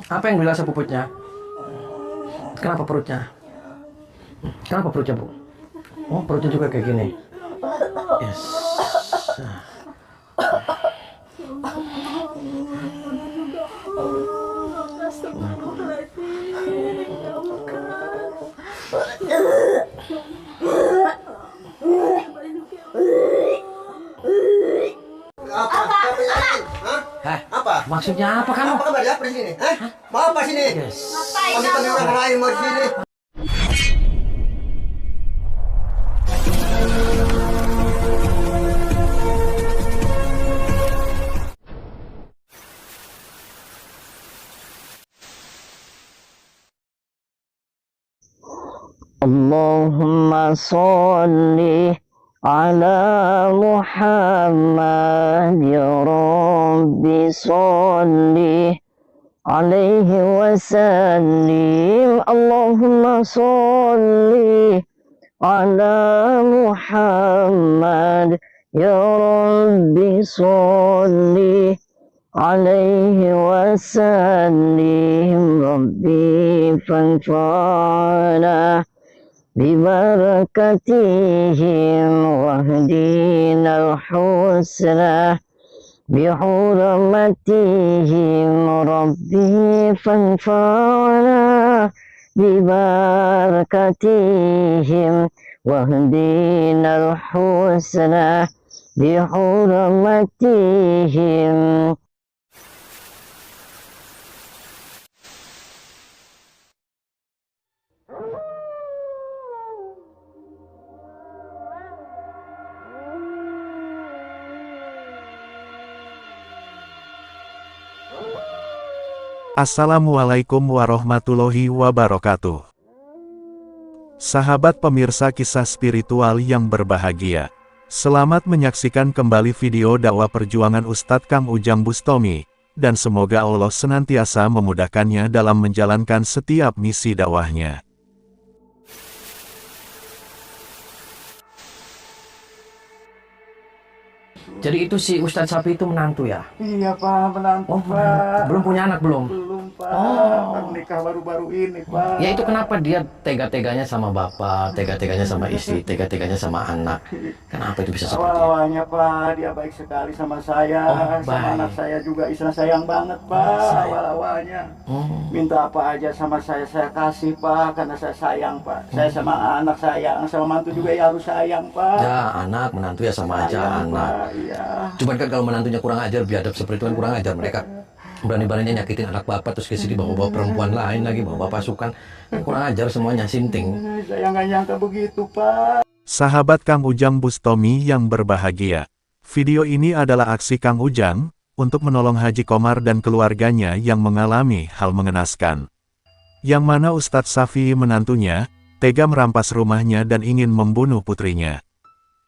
Apa yang dirasa puputnya? Kenapa perutnya? Kenapa perutnya, Bu? Oh, perutnya juga kayak gini. Yes. Apa? Maksudnya apa kamu? Apa kabar ya di sini? Mau apa sini? Yes. Pamit orang lain mau di sini. Allahumma sholli ala Muhammad ya Rabbi sholli alaihi wasallim. Allahumma sholli ala Muhammad ya Rabbi sholli alaihi wasallim. Rabbi fanfa'na ببركتهم واهدنا الحسنى بحرمتهم ربي فانفعنا ببركتهم واهدنا الحسنى بحرمتهم. Assalamualaikum warahmatullahi wabarakatuh. Sahabat pemirsa kisah spiritual yang berbahagia, selamat menyaksikan kembali video dakwah perjuangan Ustadz Kang Ujang Bustami, dan semoga Allah senantiasa memudahkannya dalam menjalankan setiap misi dakwahnya. Jadi itu si Ustadz Safi itu menantu ya? Iya Pak, menantu Oh, Pak. belum punya anak belum? Belum Pak, Oh. baru nikah baru-baru ini Pak. Ya itu kenapa dia tega-teganya sama bapak, tega-teganya sama istri, tega-teganya sama anak? Kenapa itu bisa seperti itu? Awal-awalnya Pak, dia baik sekali sama saya, Oh, sama baik. anak saya juga, istri sayang banget Pak, Sayang. awal-awalnya. Oh. Minta apa aja sama saya kasih Pak, karena saya sayang Pak. Saya sama anak sayang, sama mantu juga ya harus sayang Pak. Ya anak, menantu ya sama aja Sayang, anak. Pak, iya. Cuman kan kalau menantunya kurang ajar, biadab seperti itu kan kurang ajar. Mereka berani-beraninya nyakitin anak bapak, terus ke sini bawa-bawa perempuan lain lagi, bawa pasukan. Kan kurang ajar semuanya, sinting. Saya nggak nyangka begitu Pak. Sahabat Kang Ujang Bustami yang berbahagia, video ini adalah aksi Kang Ujang untuk menolong Haji Komar dan keluarganya yang mengalami hal mengenaskan. Yang mana Ustadz Safi menantunya tega merampas rumahnya dan ingin membunuh putrinya.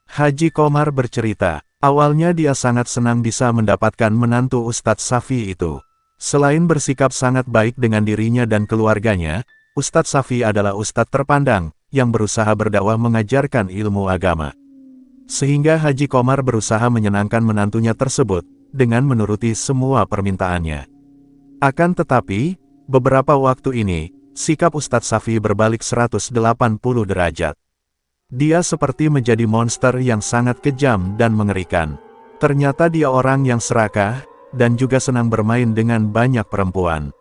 Haji Komar bercerita, awalnya dia sangat senang bisa mendapatkan menantu Ustadz Safi itu. Selain bersikap sangat baik dengan dirinya dan keluarganya, Ustadz Safi adalah ustadz terpandang yang berusaha berdakwah mengajarkan ilmu agama. Sehingga Haji Komar berusaha menyenangkan menantunya tersebut dengan menuruti semua permintaannya. Akan tetapi, beberapa waktu ini, sikap Ustadz Safi berbalik 180 derajat. Dia seperti menjadi monster yang sangat kejam dan mengerikan. Ternyata dia orang yang serakah, dan juga senang bermain dengan banyak perempuan.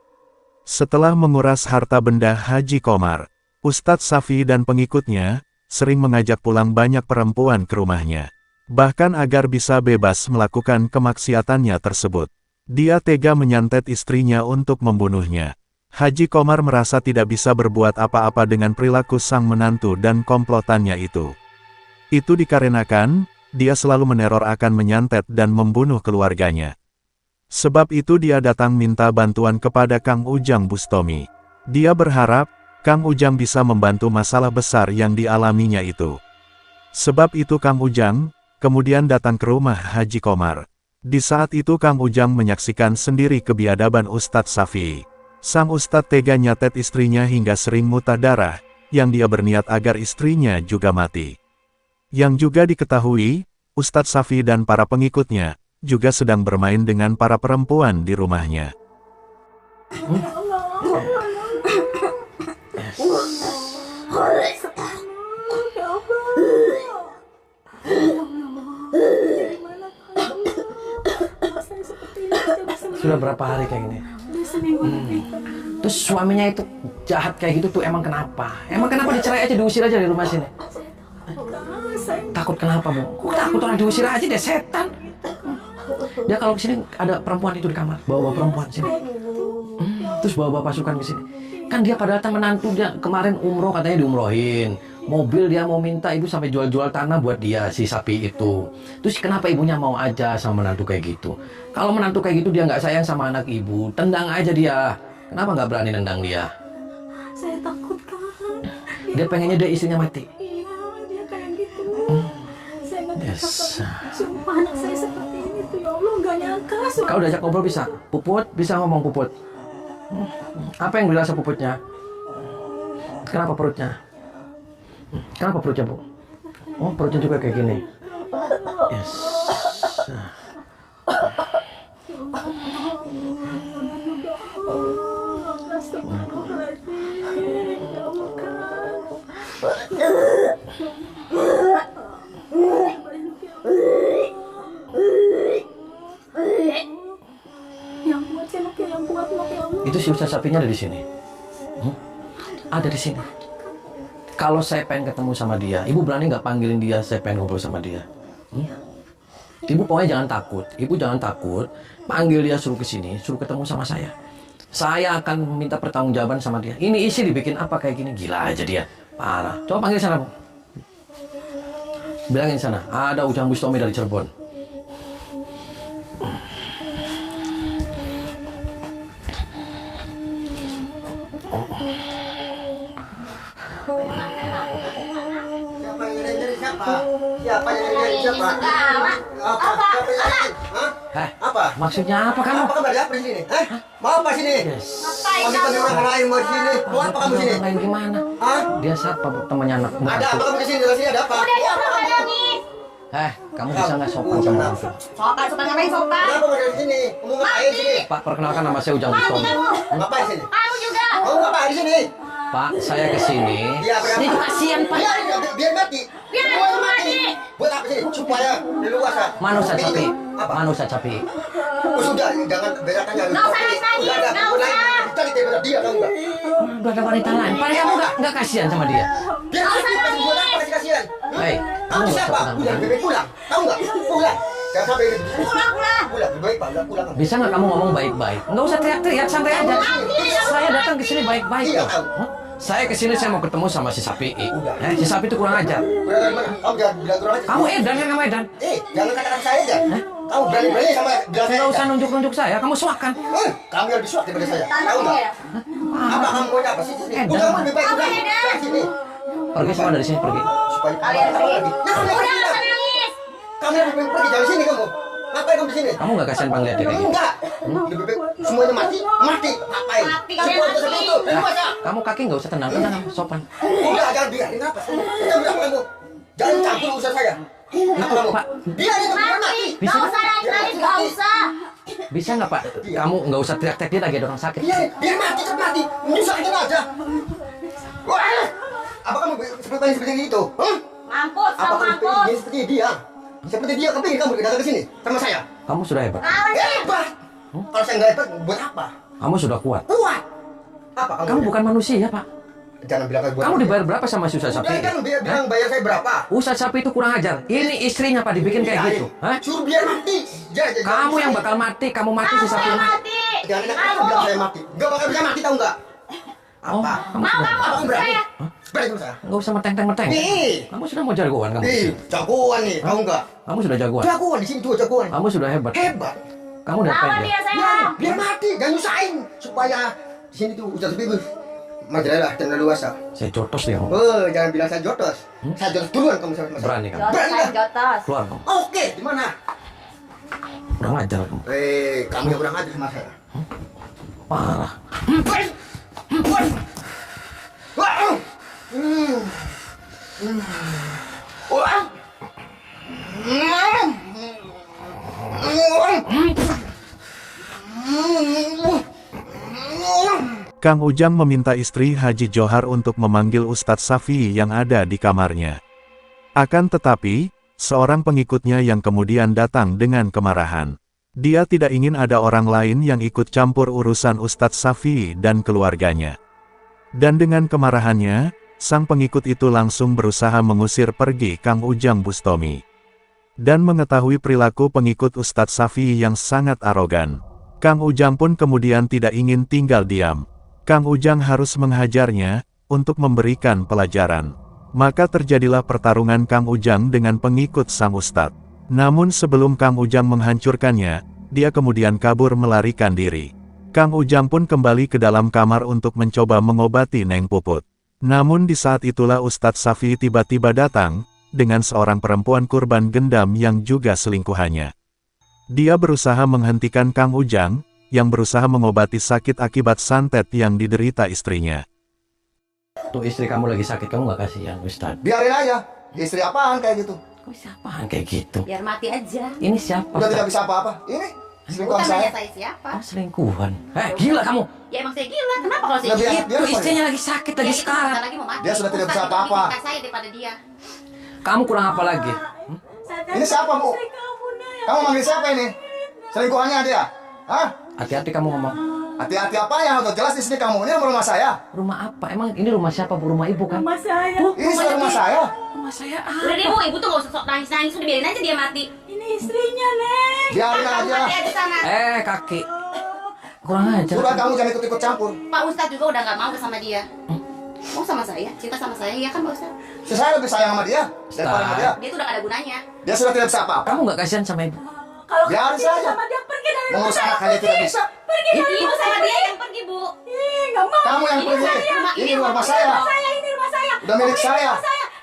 Setelah menguras harta benda Haji Komar, Ustadz Safi dan pengikutnya sering mengajak pulang banyak perempuan ke rumahnya. Bahkan agar bisa bebas melakukan kemaksiatannya tersebut. Dia tega menyantet istrinya untuk membunuhnya. Haji Komar merasa tidak bisa berbuat apa-apa dengan perilaku sang menantu dan komplotannya itu. Itu dikarenakan, dia selalu meneror akan menyantet dan membunuh keluarganya. Sebab itu dia datang minta bantuan kepada Kang Ujang Bustami. Dia berharap, Kang Ujang bisa membantu masalah besar yang dialaminya itu. Sebab itu Kang Ujang kemudian datang ke rumah Haji Komar. Di saat itu Kang Ujang menyaksikan sendiri kebiadaban Ustadz Safi. Sang Ustadz tega nyatet istrinya hingga sering muntah darah, yang dia berniat agar istrinya juga mati. Yang juga diketahui, Ustadz Safi dan para pengikutnya juga sedang bermain dengan para perempuan di rumahnya. Sudah berapa hari kayak gini? Seminggu lebih. Terus suaminya itu jahat kayak gitu tuh emang kenapa? Emang kenapa dicerai aja, diusir aja dari rumah sini? Takut kenapa, Bu? Kok takut orang diusir aja deh, setan. Dia kalau kesini ada perempuan itu di kamar, bawa perempuan sini. Terus bawa pasukan ke sini. Kan dia pada datang menantu dia kemarin umroh, katanya diumrohin. Mobil dia mau minta ibu sampai jual-jual tanah buat dia si sapi itu. Terus kenapa ibunya mau aja sama menantu kayak gitu? Kalau menantu kayak gitu dia nggak sayang sama anak ibu, tendang aja dia. Kenapa nggak berani nendang dia? Saya takut, Kak. Dia pengennya dia istrinya mati. Iya, dia kayak gitu. Saya nggak Yes. nyangka, sumpah anak saya seperti ini tuh, ya Allah, nggak nyangka. Kau udah ajak ngobrol bisa? Puput, bisa ngomong Puput? Apa yang dirasa Puputnya? Kenapa perutnya? Kenapa perutnya, Bu? Oh, perutnya juga kayak gini. Yes. Yang buat celok, yang buat nok, ya Allah. Itu si Ustaz sapinya ada di sini. Ada di sini. Kalau saya pengen ketemu sama dia, ibu berani nggak panggilin dia? Saya pengen ngobrol sama dia. Ibu pokoknya jangan takut. Ibu jangan takut. Panggil dia, suruh ke sini, suruh ketemu sama saya. Saya akan minta pertanggungjawaban sama dia. Ini isi dibikin apa kayak gini? Gila aja dia. Parah. Coba panggil sana, Bu. Bilangin sana, ada Ujang Bustomi dari Cirebon. Siapa yang nyari siapa? Siapa yang nyari siapa? Apa? Siapa yang nyari? Hah? Heh, Apa? maksudnya apa kamu? Apa kabar apa di sini? Hah? Mau apa sini? Yes. Pagi-pagi orang lain mau di sini. Mau apa kamu sini? Orang lain gimana? Hah? Dia siapa, Bu? Temannya anak Ada menantu. apa kamu di sini? Di sini ada apa? Udah, jangan nangis. Kamu bisa nggak sopan sama orang tua? Sopan ngapain sopan? Kenapa mau di sini? Kamu ngapain di sini? Pak, perkenalkan nama saya Ujang Bustomi. Ngapain di sini? Kamu juga. Kamu ngapain di sini? Pak, saya kesini. Iya, berapa? Ini kasihan, Pak. Biar mati. Biar Biar mati. Buat apa sih? Supaya leluasa. Mana Ustaz Sapi? Apa? Mana Ustaz Sapi? Oh, sudah, jangan berakan jangan. Nggak usah nangis, Udah ada, nggak udah usah. cari daripada dia tahu nggak? Udah ada wanita lain. Pak, kamu nggak kasihan sama dia? Biar mati pasti buat apa kasih kasihan? Hei, kamu Kamu nggak siapa? usah Pulang, bebek pulang. Tahu nggak? Pulang. Jangan sampai ini. Pulang. Pulang, lebih baik Pak, pulang. Bisa nggak kamu ngomong baik-baik? Nggak usah teriak-teriak, santai aja. Saya datang ke sini baik-baik Iya, kok. tahu. Hah? Saya ke sini saya mau ketemu sama si Sapi. Si Sapi itu kurang ajar. Udah dari mana? Kamu jangan bilang kurang aja. Kamu edan kan, kamu edan? Jangan katakan saya aja. Kamu berani-berani sama bilang saya. Nggak usah aja. nunjuk-nunjuk saya, kamu suakan. Kamu yang lebih suat daripada saya. Tahu nggak? Apa kamu maunya apa sih? Edan, Udah Pak. lebih baik udah. Dari sini. Pergi semua dari sini, pergi. Supaya Kalian kamu pergi. pergi. Ya, kamu Udah, pergi. nggak usah nangis. Kamu lebih baik pergi dari sini kamu. Ngapain kamu di sini? Kamu nggak kasihan panggil dia kayak gitu? Enggak. Lebih baik semuanya mati. Mati. Ngapain? Mati, Semua kalian itu seperti itu. Leluasa. Kamu kaki nggak usah tenang, sopan. Udah jangan biarin apa. Kita bilang kamu. Jangan campur urusan saya. Itu, Kamu. Pak. Biarin kamu biar mati. Bisa Nggak usah nangis, nggak usah. Bisa nggak, Pak? Kamu nggak usah teriak-teriak, dia lagi ada orang sakit. Biar mati cepat mati. Menyusahkan aja. Wah. Apa kamu seperti itu? Hah? Mampus, Apa kamu kamu mampus. ingin seperti dia? Seperti dia kepingin kamu datang ke sini sama saya. Kamu sudah hebat. Hebat. Kalau saya nggak hebat, buat apa? Kamu sudah kuat. Kuat. Apa Kamu bukan manusia, Pak. Jangan bilang buat Kamu apa. dibayar berapa sama si Ustaz Sapi? Udah kan bilang bayar saya berapa? Ustaz Sapi itu kurang ajar. Ini istrinya, Pak, dibikin kayak Biarin. gitu. Hah? Suruh biar mati. Kamu yang bakal mati, kamu mati si Sapi Kamu mati. mati. Jangan enak kamu bilang saya mati. Gak bakal bisa mati tahu nggak? Oh, Apa? kamu Mau sudah. kamu Apa kamu berani? saya. Berani sama saya. Nggak usah meteng-meteng. Nih. Kamu sudah mau jagoan kamu. di Nih, sini. jagoan nih, tahu nggak? Kamu sudah jagoan. Jagoan di sini tuh jagoan. Kamu sudah hebat. Hebat. Kamu udah Lawan pendek. dia, sayang. Biar mati, jangan nyusahin supaya di sini tuh udah lebih majalah dan leluasa. Saya jotos dia. kamu. Oh, jangan bilang saya jotos. Saya jotos duluan kamu sama saya. Berani kamu. Berani nggak? Jotos. Keluar kamu. Oke, di mana? Kurang ajar kamu. Kamu yang kurang ajar sama saya. Parah. Kang Ujang meminta istri Haji Johar untuk memanggil Ustadz Safi'i yang ada di kamarnya. Akan tetapi, seorang pengikutnya yang kemudian datang dengan kemarahan. Dia tidak ingin ada orang lain yang ikut campur urusan Ustadz Safi'i dan keluarganya. Dan dengan kemarahannya, sang pengikut itu langsung berusaha mengusir pergi Kang Ujang Bustomi. Dan mengetahui perilaku pengikut Ustadz Safi'i yang sangat arogan, Kang Ujang pun kemudian tidak ingin tinggal diam. Kang Ujang harus menghajarnya, untuk memberikan pelajaran. Maka terjadilah pertarungan Kang Ujang dengan pengikut sang ustadz. Namun sebelum Kang Ujang menghancurkannya, dia kemudian kabur melarikan diri. Kang Ujang pun kembali ke dalam kamar untuk mencoba mengobati Neng Puput. Namun di saat itulah Ustadz Safi'i tiba-tiba datang, dengan seorang perempuan kurban gendam yang juga selingkuhannya. Dia berusaha menghentikan Kang Ujang, yang berusaha mengobati sakit akibat santet yang diderita istrinya. Tuh istri kamu lagi sakit, kamu gak kasihan Ustadz? Biarin aja. Istri apaan kayak gitu? Kok siapaan kayak gitu? Biar mati aja. Ini siapa? Udah tidak Ustadz? bisa apa-apa. Ini selingkuhan Bukan saya. nanya saya siapa. Oh, selingkuhan. Gila kamu. Ya emang saya gila. Kenapa kalau saya Lebih gila? enak dia Itu apa istrinya ya? lagi sakit, Ya, lagi itu sekarat. sebentar lagi mau mati. Dia sudah tidak bisa Ustaz lebih apa-apa. pintar saya daripada dia. Kamu kurang apa lagi? Ini siapa, Bu? Kamu manggil siapa ini? Selingkuhannya dia? Hah? Hati-hati kamu ngomong. Hati-hati apa yang udah jelas di sini kamu. Ini rumah saya. Rumah apa? Emang ini rumah siapa, Bu? Rumah ibu kan? Rumah saya. Ini sudah rumah saya. Rumah saya Udah deh bu, ibu tuh gak usah sok nangis-nangis. Udah biarin aja dia mati. Ini istrinya, Neng. Biarin Kamu aja. mati aja sana. kaki. Kurang ajar. Sudah kamu jangan ikut-ikut campur. Pak Ustadz juga udah gak mau sama dia. Mau sama saya? Cinta sama saya? Iya kan Pak Ustadz? Saya lebih sayang sama dia daripada sama dia. Dia tuh udah gak ada gunanya. Dia sudah tidak bisa apa-apa. Kamu gak kasihan sama ibu? Kalau Biarin saja. dia pergi dari Mengurus anak kalian tidak bisa. Pergi dari ibu sama dia yang pergi bu. Ih, gak mau. Kamu yang pergi. Ini rumah saya. Ini rumah saya. Udah milik saya.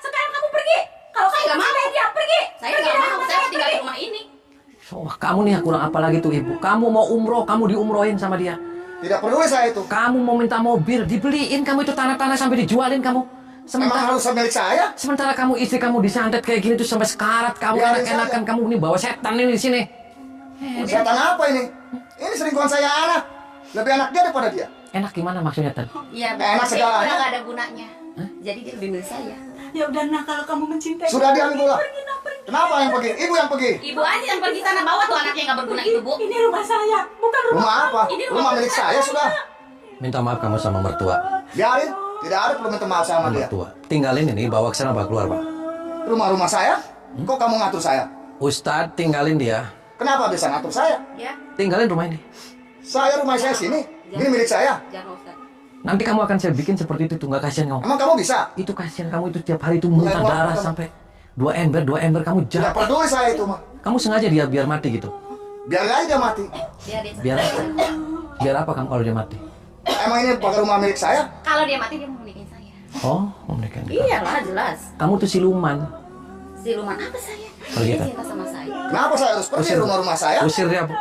Sekarang kamu pergi. Kalau saya gak mau, dia pergi. Saya gak mau. Saya mau tinggal di rumah ini. Wah, kamu nih kurang apa lagi tuh ibu? Kamu mau umroh, kamu diumrohin sama dia. Tidak peduli saya itu. Kamu mau minta mobil, dibeliin kamu itu tanah-tanah sampai dijualin kamu. Memang harus milik saya. Sementara kamu istri kamu disantet kayak gini tuh sampai sekarat, kamu Biarin enak-enakan kamu ini bawa setan ini di sini. Setan apa ini? Ini selingkuhan saya anak. Lebih enak dia daripada dia. Enak gimana maksudnya Tan? Iya, Enak saya segalanya. udah gak ada gunanya. Jadi dia lebih milih saya. Ya udah nah kalau kamu mencintai Sudah diam pula. Kenapa yang pergi? Ibu yang pergi. Ibu aja yang pergi sana bawa tuh anaknya yang gak berguna itu bu. ini rumah saya, bukan rumah. Rumah apa? Ini Rumah milik saya sudah. Minta maaf kamu sama mertua. Biarin. Tidak ada perlu minta maaf sama dia. Mertua. Tinggalin ini, bawa ke sana, bawa keluar, Pak. Rumah saya? Kok kamu ngatur saya? Ustadz, tinggalin dia. Kenapa bisa ngatur saya? Ya, Tinggalin rumah ini. Rumah saya sini. Ini milik saya. jangan Ustaz. Nanti kamu akan saya bikin seperti itu, tuh nggak kasihan kamu. Emang kamu bisa? Itu kasihan kamu itu tiap hari itu muntah Enggak, darah kamu- sampai 2 ember kamu Tidak jahat. peduli saya itu mah. Kamu sengaja dia biar mati gitu. Biar aja dia mati. Biar biar apa kamu kalau dia mati? Emang ini pakai rumah milik saya? Kalau dia mati dia mau nikahin saya. Oh, memberikan. Iyalah jelas. Kamu tuh siluman. Siluman apa saya? Pergi, Dia Kak. cinta sama saya. Kenapa saya harus pergi rumah-rumah saya? Usir dia, Bu.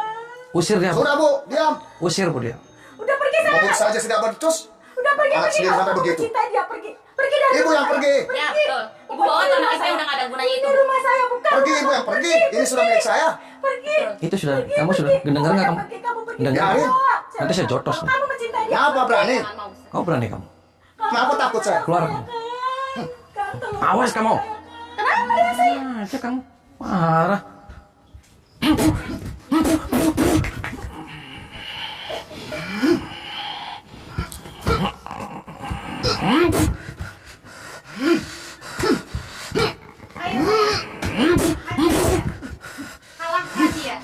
Usir dia, Bu. Sudah Bu, diam. Usir, Bu, dia. Udah pergi sana. Mobil saja tidak becus. Udah pergi Anak pergi. sendiri Kalau sampai kamu begitu. mencintai dia pergi. Pergi dari Ibu rumah yang saya. pergi. Ya betul. Ibu bawa tuh anak saya udah gak ada gunanya itu. Ini rumah saya bukan. Pergi rumah ibu yang kamu. pergi. Ini sudah milik saya. Pergi. Itu sudah, kamu sudah dengar nggak kamu? Kamu pergi. Dengar. Biarin. Nanti saya jotos nih. Kamu mencintai dia. Kenapa berani? Jangan mau Ustaz. Kau berani kamu? Kenapa takut saya? Keluar kamu. Awas kamu. Kenapa dia saya? Aja kamu. Marah. Ayo. Kalahkan dia.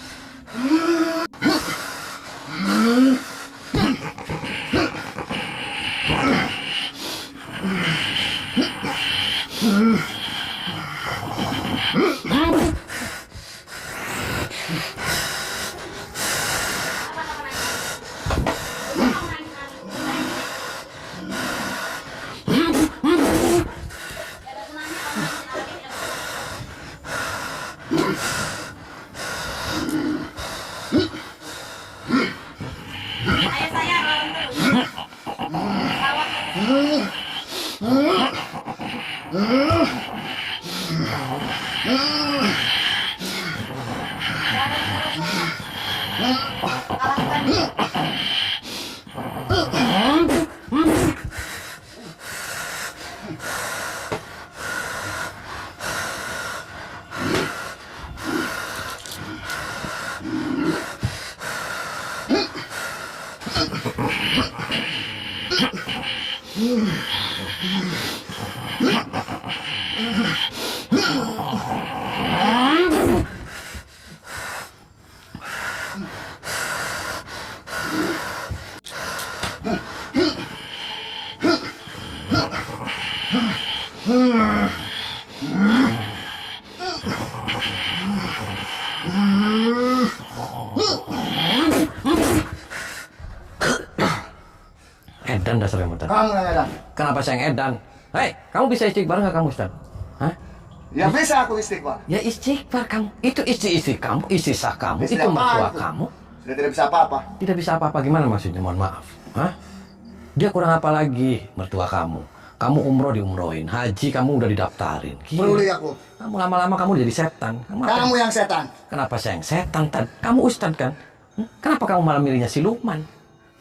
Edan dasar kamu, Ustaz. Kamu yang edan. Kenapa saya yang edan? Hei, kamu bisa istighfar nggak kamu, Ustaz? Hah? Ya bisa aku istighfar. Ya istighfar kamu. Itu istri kamu, istri sah kamu, Istri itu apaan mertua itu? kamu. Sudah tidak bisa apa-apa. Tidak bisa apa-apa, gimana maksudnya? Mohon maaf. Hah? Dia kurang apa lagi, mertua kamu? Kamu umroh diumrohin, haji kamu udah didaftarin. Gila. Peduli aku. Kamu lama-lama kamu jadi setan. Kamu yang setan. Kenapa saya yang setan, Tad? Kamu ustad kan? Kenapa kamu malah milihnya siluman?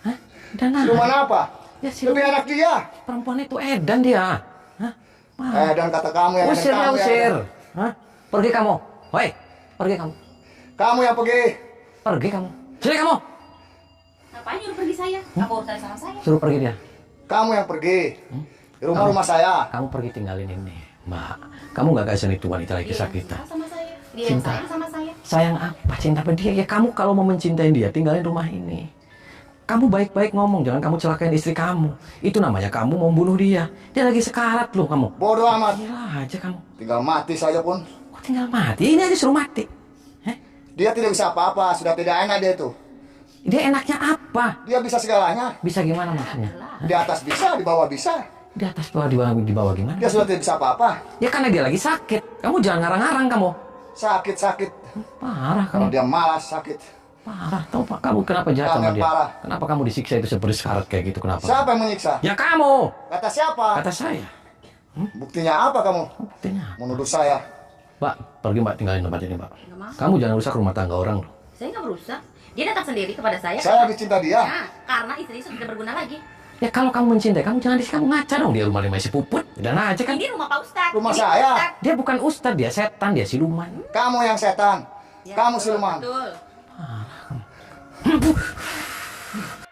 Hah? Dan Siluman apa? Ya Lebih siluman. enak dia. Perempuan itu edan dia. Hah? Dan kata kamu yang edan, Usir ya, kamu yang usir. edan. Hah? Pergi kamu. Woi, pergi kamu. Kamu yang pergi. Pergi kamu. Sini kamu. Ngapain nyuruh pergi saya? Apa urusan sama saya? Suruh pergi dia. Kamu yang pergi. Di rumah-rumah saya. Kamu pergi tinggalin ini. Mbak, kamu nggak kasih itu wanita lagi kesakitan. Sama saya. Dia Cinta. sayang sama saya. Sayang apa? Cinta apa dia? Ya kamu kalau mau mencintai dia, tinggalin rumah ini. Kamu baik-baik ngomong, jangan kamu celakain istri kamu. Itu namanya kamu mau bunuh dia. Dia lagi sekarat loh kamu. Bodoh amat. Gila aja kamu. Tinggal mati saja pun. Kok tinggal mati? Ini aja suruh mati. Heh? Dia tidak bisa apa-apa. Sudah tidak enak dia itu. Dia enaknya apa? Dia bisa segalanya. Bisa gimana maksudnya? Di atas bisa, di bawah bisa. Di atas bawah, di bawah gimana? Dia sudah tidak bisa apa-apa. Ya karena dia lagi sakit. Kamu jangan ngarang-ngarang kamu. Sakit-sakit. Parah Kalau kamu. dia malas sakit. Parah. Tahu Pak, kamu kenapa jahat Kamu sama yang dia? parah. Kenapa kamu disiksa itu seperti sekarat kayak gitu? Kenapa? Siapa yang menyiksa? Ya kamu. Kata siapa? Kata saya. Buktinya apa kamu? Buktinya. Menuduh saya. Mbak, pergi Mbak, tinggalin tempat ini Mbak. Nggak mau. Kamu jangan rusak rumah tangga orang loh. Saya nggak merusak. Dia datang sendiri kepada saya. Saya lebih cinta dia. Nah, karena istri sudah tidak berguna lagi. Ya kalau kamu mencintai, kamu jangan di sini kamu ngaca dong. Dia rumah lima si puput. Dan aja kan. Ini rumah Pak Ustadz. Rumah Ini saya. Pak Ustadz. Dia bukan ustadz, dia setan, dia siluman. Kamu yang setan. Ya, Kamu betul, siluman. Betul.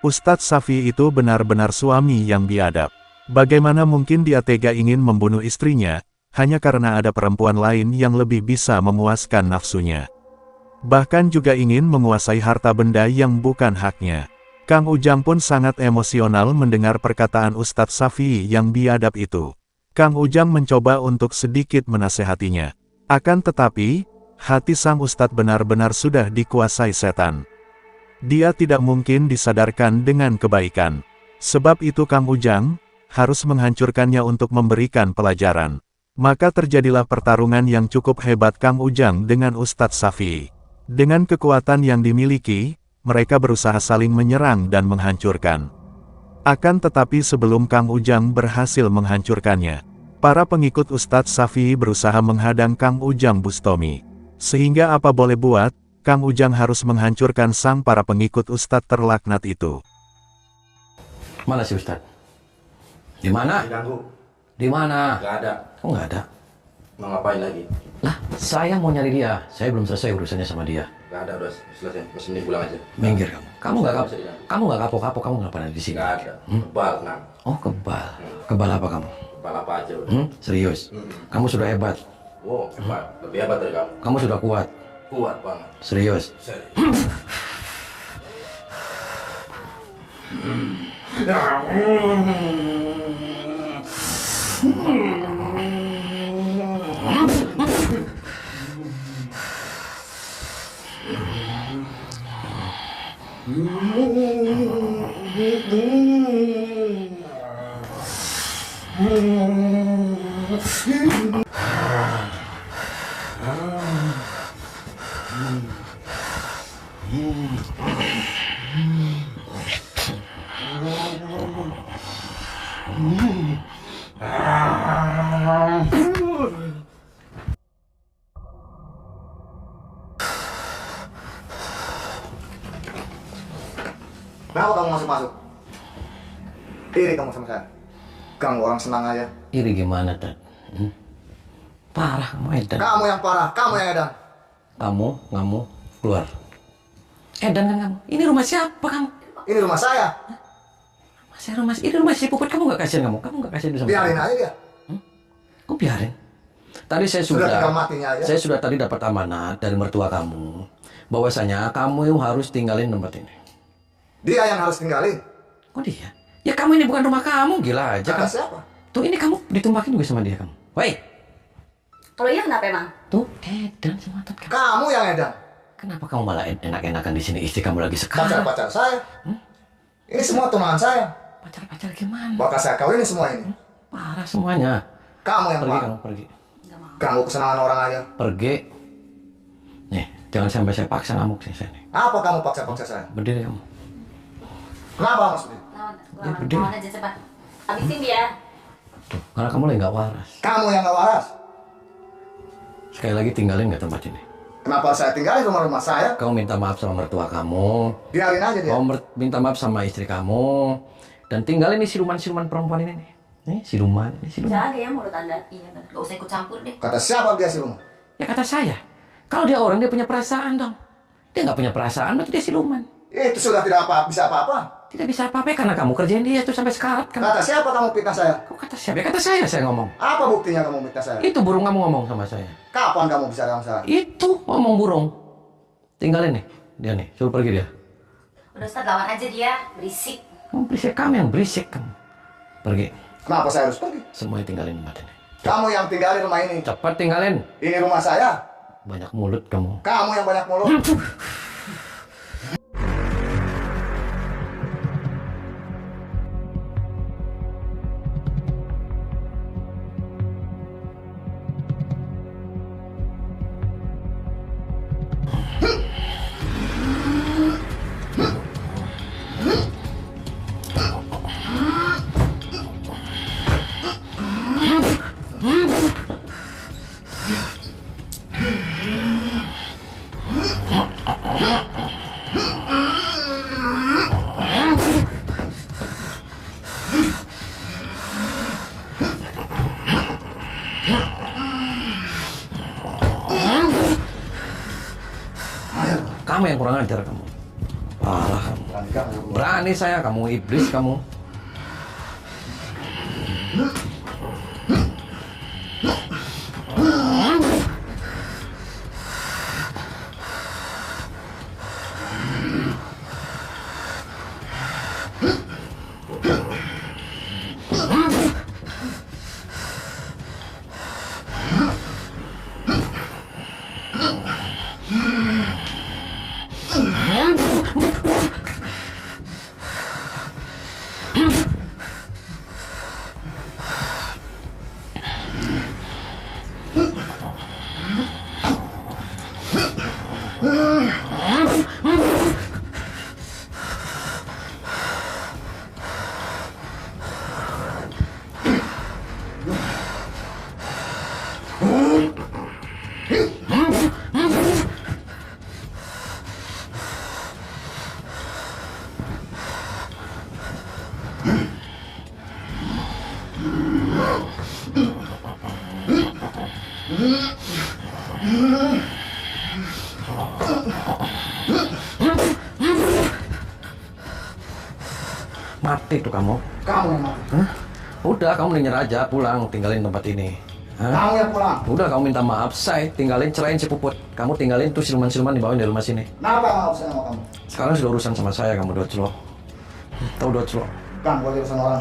Ustadz Safi itu benar-benar suami yang biadab. Bagaimana mungkin dia tega ingin membunuh istrinya, hanya karena ada perempuan lain yang lebih bisa memuaskan nafsunya. Bahkan juga ingin menguasai harta benda yang bukan haknya. Kang Ujang pun sangat emosional mendengar perkataan Ustadz Safi yang biadab itu. Kang Ujang mencoba untuk sedikit menasehatinya. Akan tetapi, hati sang Ustadz benar-benar sudah dikuasai setan. Dia tidak mungkin disadarkan dengan kebaikan. Sebab itu Kang Ujang harus menghancurkannya untuk memberikan pelajaran. Maka terjadilah pertarungan yang cukup hebat Kang Ujang dengan Ustadz Safi. Dengan kekuatan yang dimiliki, mereka berusaha saling menyerang dan menghancurkan. Akan tetapi sebelum Kang Ujang berhasil menghancurkannya, para pengikut Ustadz Safi berusaha menghadang Kang Ujang Bustomi. Sehingga apa boleh buat, Kang Ujang harus menghancurkan sang para pengikut Ustadz terlaknat itu. Mana si ustadz? Di mana? Diganggu. Di mana? Gak ada. Kok nggak ada? Mau ngapain lagi? Lah, saya mau nyari dia. Saya belum selesai urusannya sama dia. Gak ada, udah selesai. Mesin ini pulang aja. Minggir kamu. Kamu nggak Bisa diganggu. kamu nggak kapok-kapok. Kamu nggak pernah di sini. Gak ada. Kebal, nah. Oh kebal. Kebal apa kamu? Kebal apa aja udah. Serius? Kamu sudah hebat. Wow, hebat. Lebih hebat dari kamu. Kamu sudah kuat. Kuat banget. Serius? Serius. Kenapa kamu masuk-masuk? Iri kamu sama saya. Ganggu orang senang aja. Iri gimana, Tad? Parah kamu, Edan. Kamu yang parah, kamu yang edan. Kamu keluar. Edan kan kamu? Ini rumah siapa kamu? Ini rumah saya. Saya rumah ini rumah si Puput, kamu nggak kasihan kamu? Kamu nggak kasihan sama Biarin saya? aja dia. Kok biarin? Tadi saya Sudah sudah, tinggal matinya aja. saya sudah tadi dapat amanat dari mertua kamu, bahwasanya kamu harus tinggalin tempat ini. Dia yang harus tinggalin. Kok dia? Ya kamu ini bukan rumah kamu, gila aja Kata kan? siapa? Tuh ini kamu ditumpakin juga sama dia kamu. Woi, Kalau iya kenapa emang? tuh edan sama kamu. Kamu yang edan. Kenapa kamu malah enak-enakan di sini? Istri kamu lagi sekarang. Pacar-pacar saya. Ini semua tunangan saya. Pacar-pacar gimana? Bakal saya kawin semua ini. Parah semuanya. Kamu yang Pergi marah. kamu, pergi. Ganggu kesenangan orang aja. Pergi. Nih, jangan sampai saya paksa ngamuk sih saya nih. Apa kamu paksa-paksa saya? Berdiri kamu. Kenapa maksudnya? berdiri. Lawan aja cepat. Habisin dia. Tuh, karena kamu lagi nggak waras. Kamu yang gak waras. Sekali lagi tinggalin nggak tempat ini. Kenapa saya tinggalin rumah-rumah saya? Kamu minta maaf sama mertua kamu. Biarin aja dia. Kamu minta maaf sama istri kamu. Dan tinggalin nih siluman-siluman perempuan ini nih. Nih, siluman. Ini siluman. Jaga ya mulut anda. Iya benar. Gak usah ikut campur deh. Kata siapa dia si rumah? Ya kata saya. Kalau dia orang, dia punya perasaan dong. Dia nggak punya perasaan, berarti dia siluman. Itu sudah tidak bisa apa-apa. Tidak bisa apa-apa karena kamu kerjain dia tuh sampai sekarang. Kata siapa kamu fitnah saya? Kok kata siapa? Ya kata saya ngomong. Apa buktinya kamu fitnah saya? Itu burung kamu ngomong sama saya. Kapan kamu bisa sama saya? Itu ngomong burung. Tinggalin nih, dia nih, suruh pergi dia. Udah Ustaz, lawan aja dia. Berisik. Kamu berisik, kamu yang berisik kamu. Pergi, Kenapa saya harus pergi? semuanya tinggalin tempat ini. Kamu yang tinggalin rumah ini. Cepat tinggalin. Ini rumah saya. Banyak mulut kamu. Kamu yang banyak mulut. Kamu yang kurang ajar kamu. Parah kamu. Berani saya, kamu iblis kamu. Mati tuh kamu. Kamu yang mati. Hah? Udah, kamu nyerah aja, pulang, tinggalin tempat ini. Hah? Kamu yang pulang. Udah, kamu minta maaf, saya tinggalin, cerain si Puput. Kamu tinggalin tuh siluman-siluman dibawain dari rumah sini. Kenapa mau urusan sama kamu? Sekarang sudah urusan sama saya, kamu dua celok. Tahu dua celok? Bukan buat urusan orang.